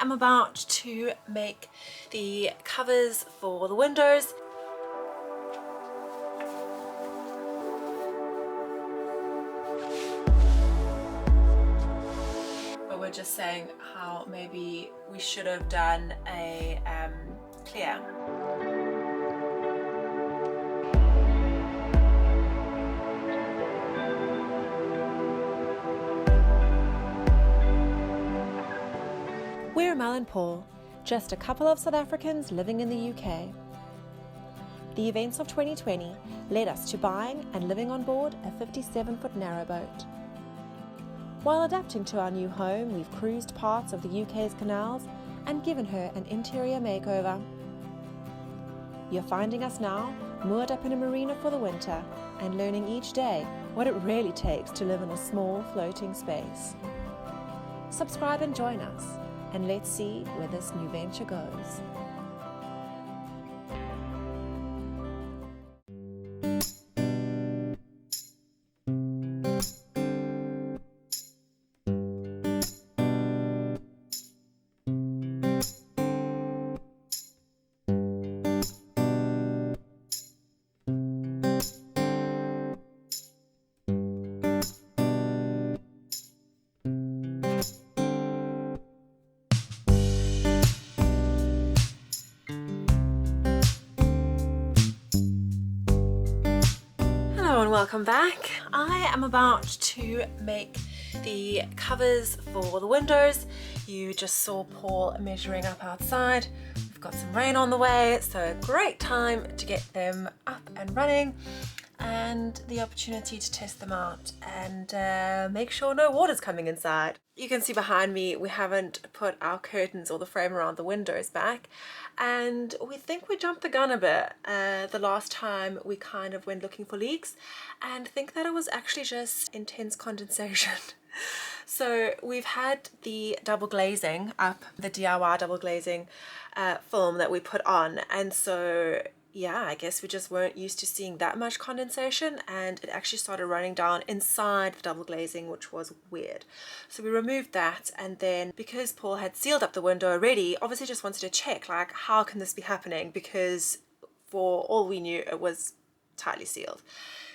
am about to make the covers for the windows. But we're just saying how maybe we should have done a clear. We're Mel and Paul, just a couple of South Africans living in the UK. The events of 2020 led us to buying and living on board a 57-foot narrowboat. While adapting to our new home, we've cruised parts of the UK's canals and given her an interior makeover. You're finding us now moored up in a marina for the winter and learning each day what it really takes to live in a small floating space. Subscribe and join us, and let's see where this new venture goes. Welcome back. I am about to make the covers for the windows. You just saw Paul measuring up outside. We've got some rain on the way, so a great time to get them up and running and the opportunity to test them out and make sure no water's coming inside. You can see behind me we haven't put our curtains or the frame around the windows back, and we think we jumped the gun a bit the last time we kind of went looking for leaks, and think that it was actually just intense condensation. So we've had the double glazing up, the DIY double glazing film that we put on, and so yeah, I guess we just weren't used to seeing that much condensation, and it actually started running down inside the double glazing, which was weird. So we removed that, and then because Paul had sealed up the window already, obviously just wanted to check, like, how can this be happening? Because for all we knew, it was tightly sealed.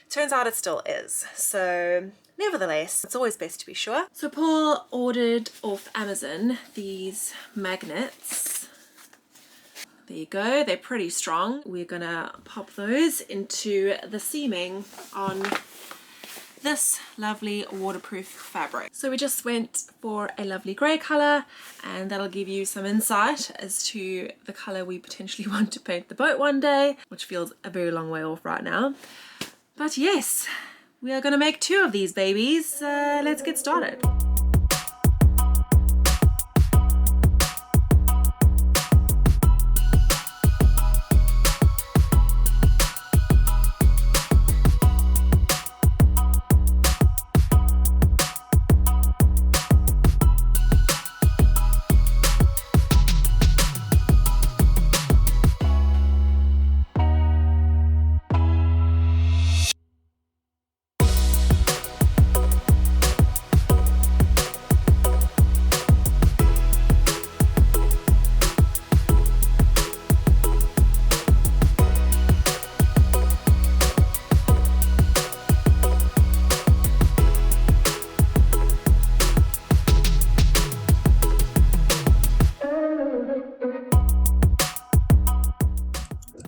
Turns out it still is. So nevertheless, it's always best to be sure. So Paul ordered off Amazon these magnets. There you go, they're pretty strong. We're gonna pop those into the seaming on this lovely waterproof fabric. So we just went for a lovely grey colour, and that'll give you some insight as to the colour we potentially want to paint the boat one day, which feels a very long way off right now. But yes, we are gonna make 2 of these babies. Let's get started.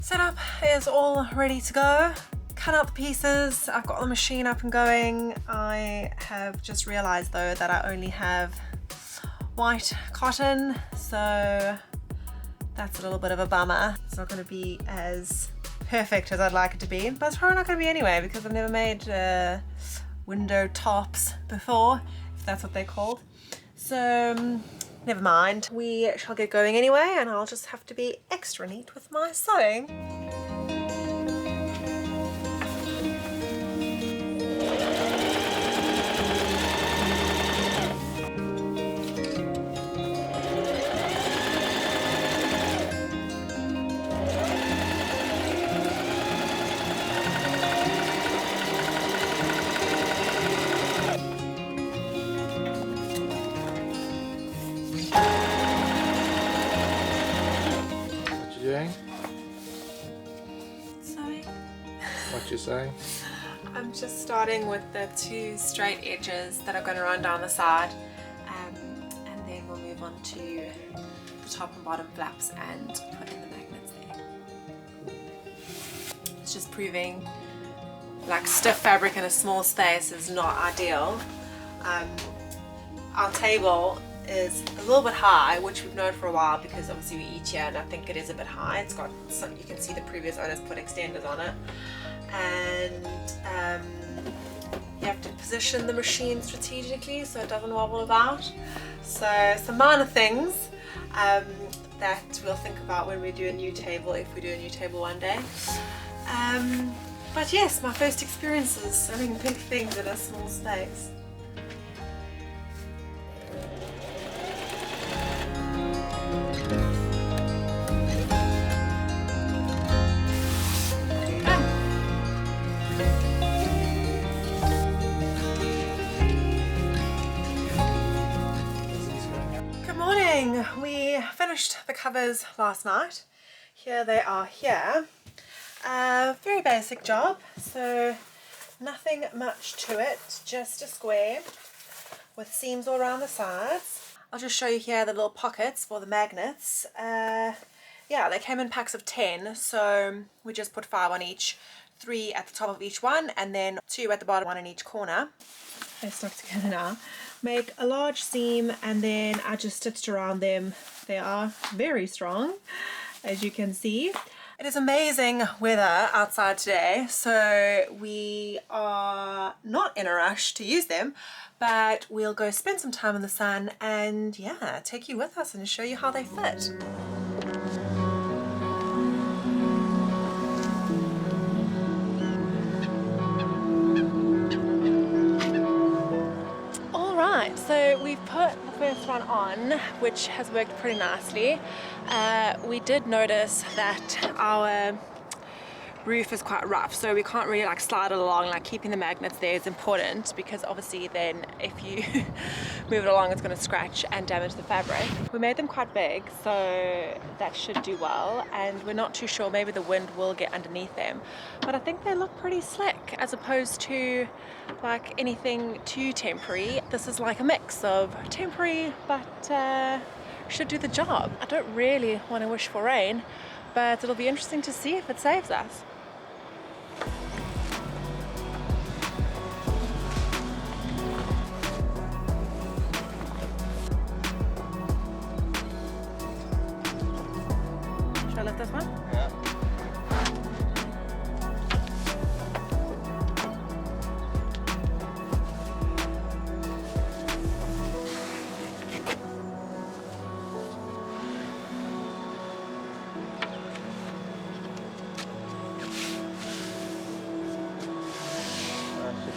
Setup is all ready to go. Cut out the pieces. I've got the machine up and going. I have just realized though that I only have white cotton, so that's a little bit of a bummer. It's not going to be as perfect as I'd like it to be, but it's probably not going to be anyway, because I've never made window tops before, if that's what they're called. So never mind, we shall get going anyway, and I'll just have to be extra neat with my sewing. you're saying? I'm just starting with the 2 straight edges that are going to run down the side, and then we'll move on to the top and bottom flaps and put in the magnets there. It's just proving like stiff fabric in a small space is not ideal. Our table is a little bit high, which we've known for a while because obviously we eat here, and I think it is a bit high. It's got some, you can see the previous owners put extenders on it, and you have to position the machine strategically so it doesn't wobble about. So some minor things that we'll think about when we do a new table, if we do a new table one day. But yes, my first experiences sewing big things in a small space. Good morning! We finished the covers last night. Here they are here. Very basic job, so nothing much to it, just a square with seams all around the sides. I'll just show you here the little pockets for the magnets. Yeah, they came in packs of 10, so we just put 5 on each, 3 at the top of each one, and then 2 at the bottom, 1 in each corner. They're stuck together now. Make a large seam, and then I just stitched around them. They are very strong, as you can see. It is amazing weather outside today, so we are not in a rush to use them, but we'll go spend some time in the sun and yeah, take you with us and show you how they fit. Alright, so we've put the first one on, which has worked pretty nicely. We did notice that our roof is quite rough, so we can't really like slide it along. Like keeping the magnets there is important because obviously then if you move it along it's going to scratch and damage the fabric. We made them quite big, so that should do well, and we're not too sure, maybe the wind will get underneath them, but I think they look pretty slick as opposed to like anything too temporary. This is like a mix of temporary but should do the job. I don't really want to wish for rain, but it'll be interesting to see if it saves us. Should I lift this one? Yeah.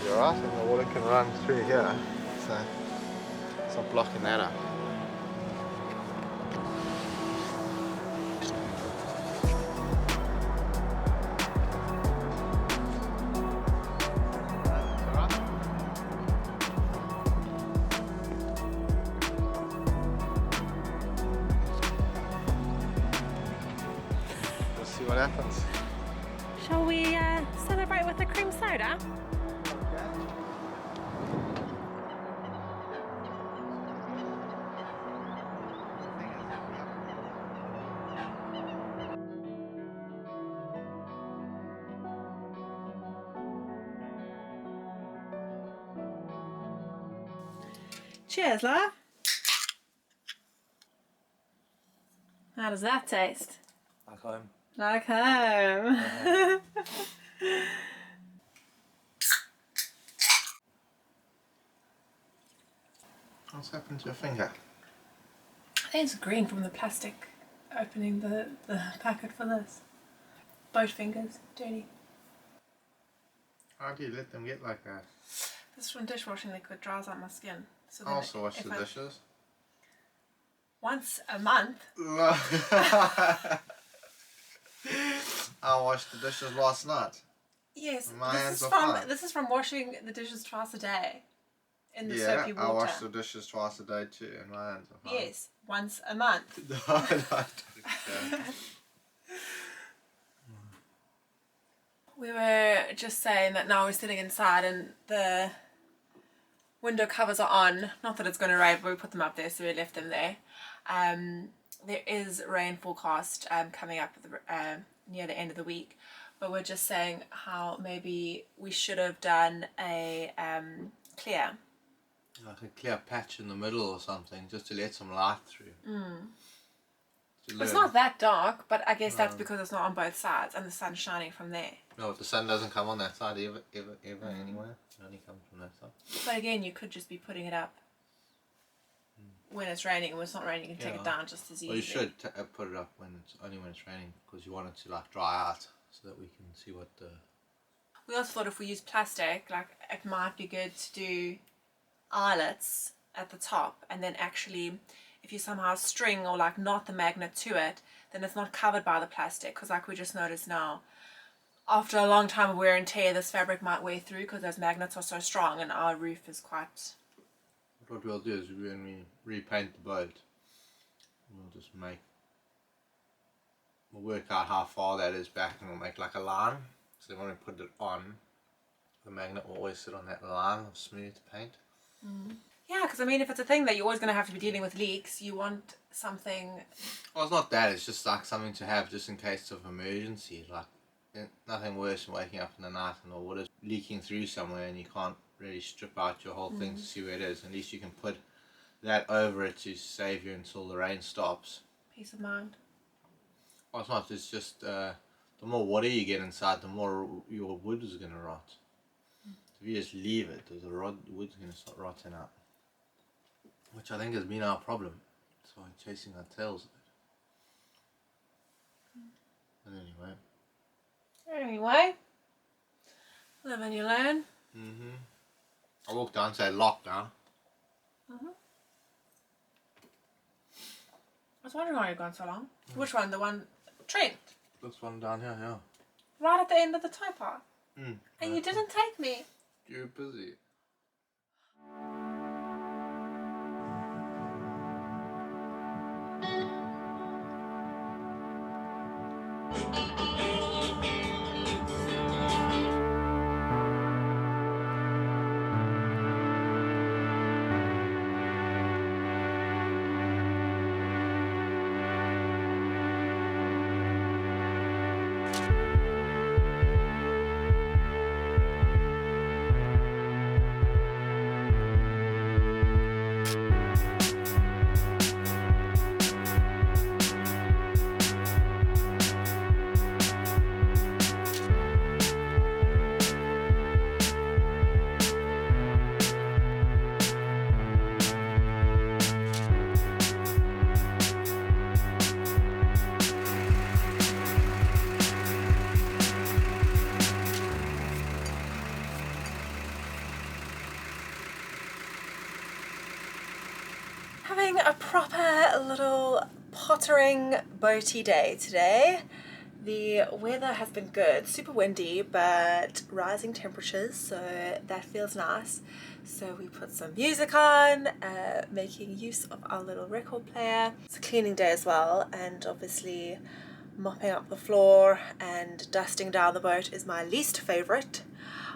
Alright, and the water can run through here, so it's not blocking that up. Let's see what happens. Shall we celebrate with a cream soda? Cheers, love. How does that taste? Like home. Like home. What's happened to your finger? I think it's green from the plastic opening the packet for this. Both fingers, dirty. How do you let them get like that? This is from dishwashing liquid, dries out my skin. So I also wash the dishes. Once a month. I washed the dishes last night. Yes, My hands are fine. this is from washing the dishes twice a day in the soapy water. I wash the dishes twice a day too, and my hands are fine. Yes, once a month. No, I don't care. We were just saying that now we're sitting inside and the window covers are on. Not that it's going to rain, but we put them up there, so we left them there. There is rain forecast coming up near the end of the week, but we're just saying how maybe we should have done a clear. Like a clear patch in the middle or something, just to let some light through. It's not that dark, but I guess that's because it's not on both sides and the sun's shining from there. No, the sun doesn't come on that side ever anywhere. It only comes from that side. But again, you could just be putting it up when it's raining, and when it's not raining, you can take it down just as easily. Well, you should put it up only when it's raining, because you want it to like dry out so that we can see what the... We also thought if we use plastic, like it might be good to do eyelets at the top, and then actually if you somehow string or like knot the magnet to it, then it's not covered by the plastic, because like we just noticed now, after a long time of wear and tear, this fabric might wear through because those magnets are so strong and our roof is quite... What we'll do is when we repaint the boat, we'll just we'll work out how far that is back, and we'll make like a line, so then when we put it on, the magnet will always sit on that line of smooth paint. Yeah, because I mean, if it's a thing that you're always going to have to be dealing with leaks, you want something... Well, it's not that, it's just like something to have just in case of emergency. Like, nothing worse than waking up in the night and the water's leaking through somewhere and you can't really strip out your whole thing to see where it is. At least you can put that over it to save you until the rain stops. Peace of mind. Well, it's not, it's just the more water you get inside, the more your wood is going to rot. If you just leave it, the wood's going to start rotting out. Which I think has been our problem. So we're chasing our tails a bit. But Anyway, live and you learn. I walked down and said lock now. I was wondering why you've gone so long. Which one? The one Trent? This one down here, yeah. Right at the end of the tow path. And you didn't take me. You were busy. Having a proper little pottering boaty day today. The weather has been good, super windy, but rising temperatures, so that feels nice. So we put some music on, making use of our little record player. It's a cleaning day as well, and obviously mopping up the floor and dusting down the boat is my least favourite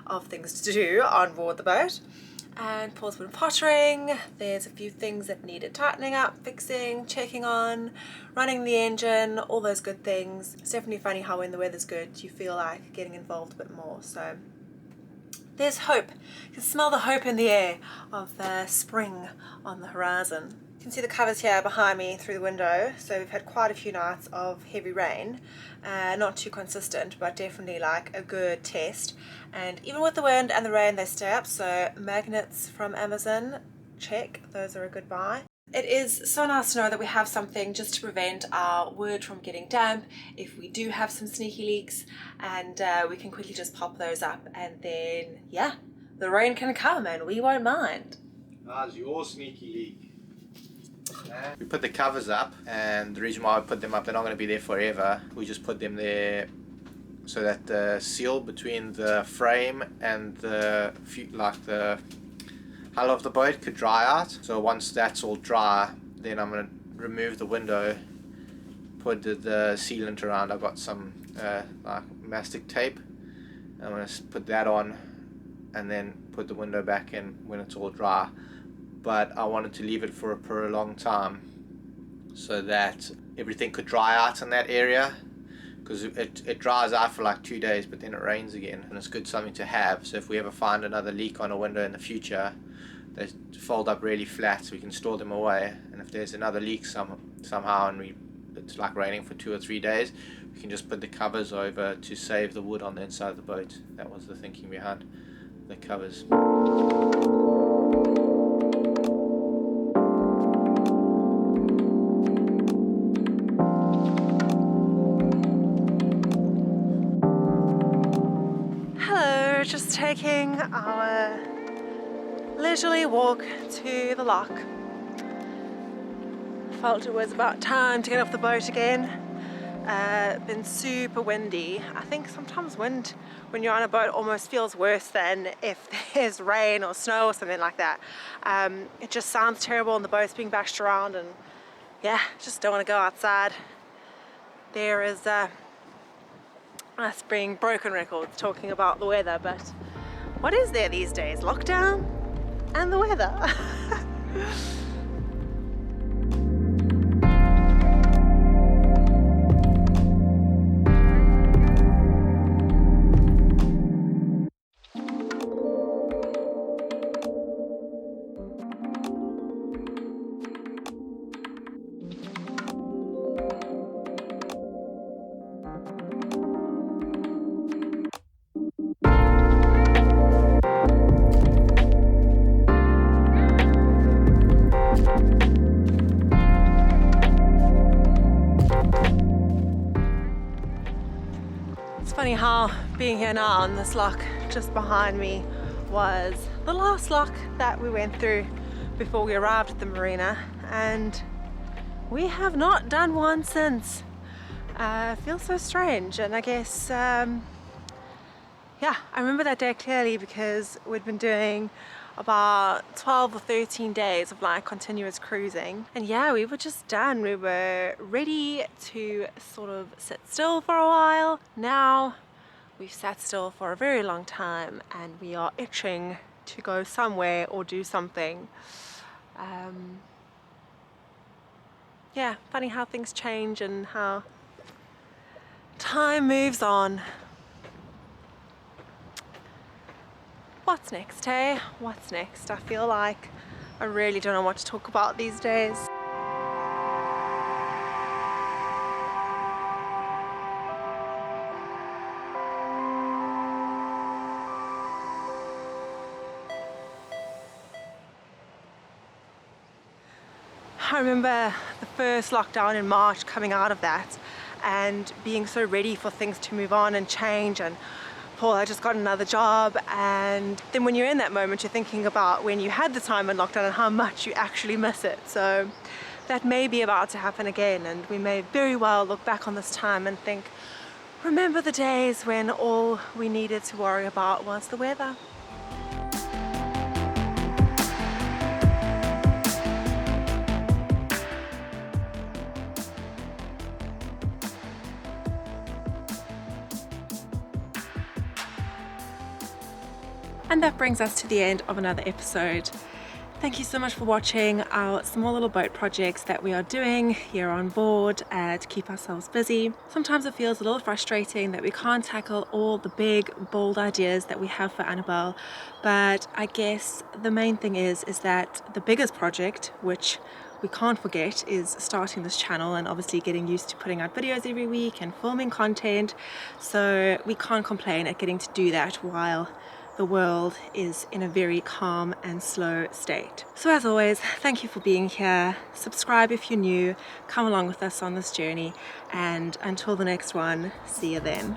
of things to do on board the boat. And Paul's been pottering. There's a few things that needed tightening up, fixing, checking on, running the engine, all those good things. It's definitely funny how when the weather's good you feel like getting involved a bit more. So there's hope. You can smell the hope in the air of the spring on the horizon. You can see the covers here behind me through the window. So we've had quite a few nights of heavy rain. Not too consistent, but definitely like a good test. And even with the wind and the rain, they stay up. So magnets from Amazon, check, those are a good buy. It is so nice to know that we have something just to prevent our wood from getting damp if we do have some sneaky leaks, and we can quickly just pop those up, and then yeah, the rain can come and we won't mind. How's your sneaky leak? We put the covers up, and the reason why I put them up, they're not going to be there forever. We just put them there so that the seal between the frame and the hull of the boat could dry out. So once that's all dry, then I'm going to remove the window, put the sealant around. I've got some like mastic tape, I'm going to put that on and then put the window back in when it's all dry. But I wanted to leave it for a prolonged time so that everything could dry out in that area, because it dries out for like 2 days, but then it rains again, and it's good something to have. So if we ever find another leak on a window in the future, they fold up really flat so we can store them away. And if there's another leak somehow and it's like raining for 2 or 3 days, we can just put the covers over to save the wood on the inside of the boat. That was the thinking behind the covers. Hello, just taking our leisurely walk to the lock. Felt it was about time to get off the boat again. Been super windy. I think sometimes wind when you're on a boat almost feels worse than if there's rain or snow or something like that. It just sounds terrible and the boat's being bashed around, and yeah, just don't want to go outside. There is us being broken records talking about the weather, but what is there these days? Lockdown and the weather. It's funny how being here now on this lock just behind me was the last lock that we went through before we arrived at the marina, and we have not done one since. Feels so strange, and I guess yeah, I remember that day clearly because we'd been doing about 12 or 13 days of like continuous cruising, and yeah, we were just done. We were ready to sort of sit still for a while. Now we've sat still for a very long time and we are itching to go somewhere or do something. Yeah, funny how things change and how time moves on. What's next, hey? What's next? I feel like I really don't know what to talk about these days. I remember the first lockdown in March, coming out of that and being so ready for things to move on and change, and Paul had just got another job, and then when you're in that moment you're thinking about when you had the time in lockdown and how much you actually miss it. So that may be about to happen again, and we may very well look back on this time and think, remember the days when all we needed to worry about was the weather. And that brings us to the end of another episode. Thank you so much for watching our small little boat projects that we are doing here on board to keep ourselves busy. Sometimes it feels a little frustrating that we can't tackle all the big, bold ideas that we have for Annabelle, but I guess the main thing is that the biggest project, which we can't forget, is starting this channel and obviously getting used to putting out videos every week and filming content. So we can't complain at getting to do that while the world is in a very calm and slow state. So as always, thank you for being here. Subscribe if you're new, come along with us on this journey, and until the next one, see you then.